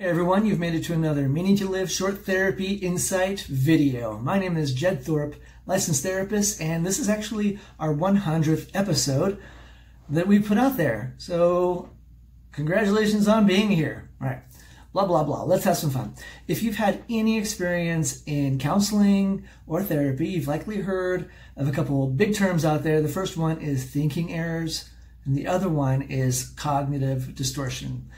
Hey everyone, you've made it to another Meaning to Live Short Therapy Insight video. My name is Jed Thorpe, licensed therapist, and this is actually our 100th episode that we put out there. So congratulations on being here. All right, blah, blah, blah. Let's have some fun. If you've had any experience in counseling or therapy, you've likely heard of a couple of big terms out there. The first one is thinking errors, and the other one is cognitive distortion.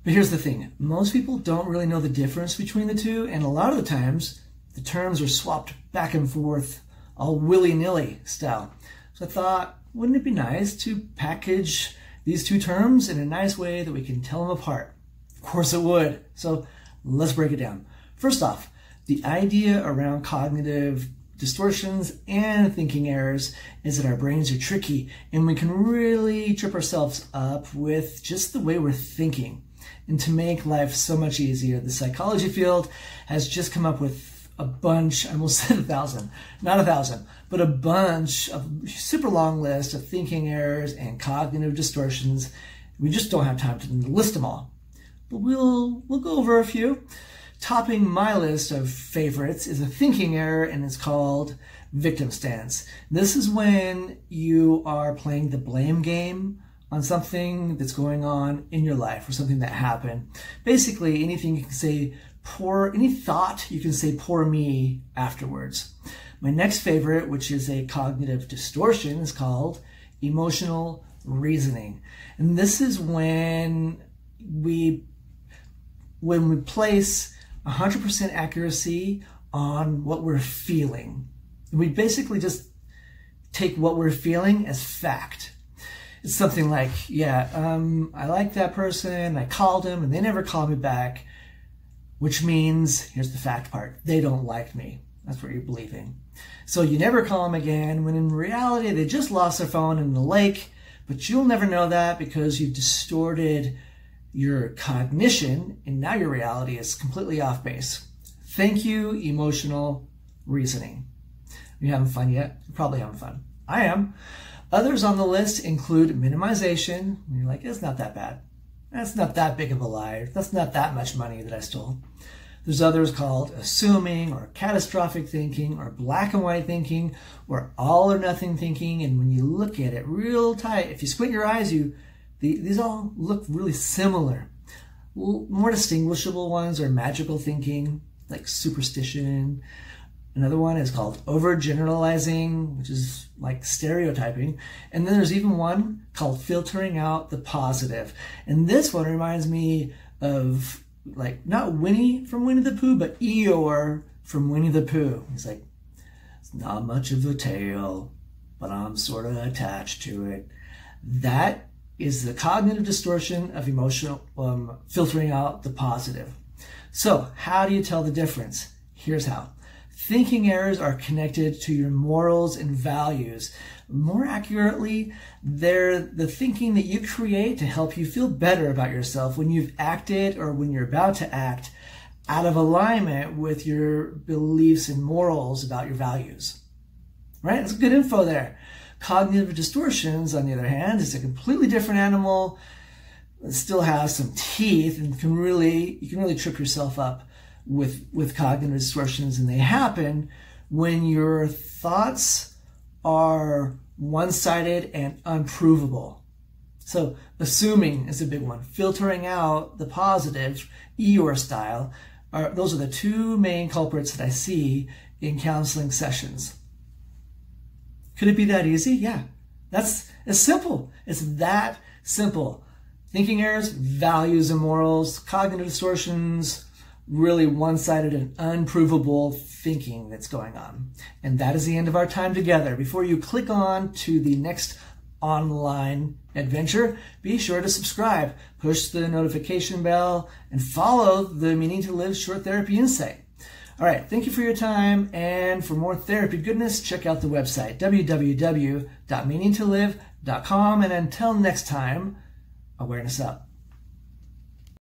But here's the thing, most people don't really know the difference between the two, and a lot of the times the terms are swapped back and forth all willy-nilly style. So I thought, wouldn't it be nice to package these two terms in a nice way that we can tell them apart? Of course it would. So let's break it down. First off, the idea around cognitive distortions and thinking errors is that our brains are tricky and we can really trip ourselves up with just the way we're thinking. And to make life so much easier, the psychology field has just come up with a bunch, I almost said 1,000, not 1,000, but a bunch of super long list of thinking errors and cognitive distortions. We just don't have time to list them all, but we'll go over a few. Topping my list of favorites is a thinking error, and it's called victim stance. This is when you are playing the blame game on something that's going on in your life or something that happened. Basically, anything you can say, any thought you can say, poor me afterwards. My next favorite, which is a cognitive distortion, is called emotional reasoning. And this is when we place 100% accuracy on what we're feeling. We basically just take what we're feeling as fact. It's something like, I like that person, I called him, and they never called me back, which means, here's the fact part, they don't like me. That's what you're believing. So you never call them again, when in reality, they just lost their phone in the lake, but you'll never know that because you've distorted your cognition, and now your reality is completely off base. Thank you, emotional reasoning. Are you having fun yet? You're probably having fun. I am. Others on the list include minimization. You're like, it's not that bad. That's not that big of a lie. That's not that much money that I stole. There's others called assuming or catastrophic thinking or black and white thinking or all or nothing thinking. And when you look at it real tight, if you squint your eyes, these all look really similar. More distinguishable ones are magical thinking, like superstition. Another one is called overgeneralizing, which is like stereotyping. And then there's even one called filtering out the positive. And this one reminds me of, like, not Winnie from Winnie the Pooh, but Eeyore from Winnie the Pooh. He's like, it's not much of a tail, but I'm sort of attached to it. That is the cognitive distortion of emotional filtering out the positive. So how do you tell the difference? Here's how. Thinking errors are connected to your morals and values. More accurately, they're the thinking that you create to help you feel better about yourself when you've acted or when you're about to act out of alignment with your beliefs and morals about your values. Right? That's good info there. Cognitive distortions, on the other hand, is a completely different animal. It still has some teeth and you can really trip yourself up with cognitive distortions, and they happen when your thoughts are one-sided and unprovable. So assuming is a big one. Filtering out the positive, Eeyore style, those are the two main culprits that I see in counseling sessions. Could it be that easy? Yeah, that's as simple. It's that simple. Thinking errors, values and morals, cognitive distortions, really one-sided and unprovable thinking that's going on. And that is the end of our time together. Before you click on to the next online adventure, be sure to subscribe, push the notification bell, and follow the Meaning to Live Short Therapy Insight. All right, thank you for your time, and for more therapy goodness, check out the website, www.meaningtolive.com, and until next time, awareness up.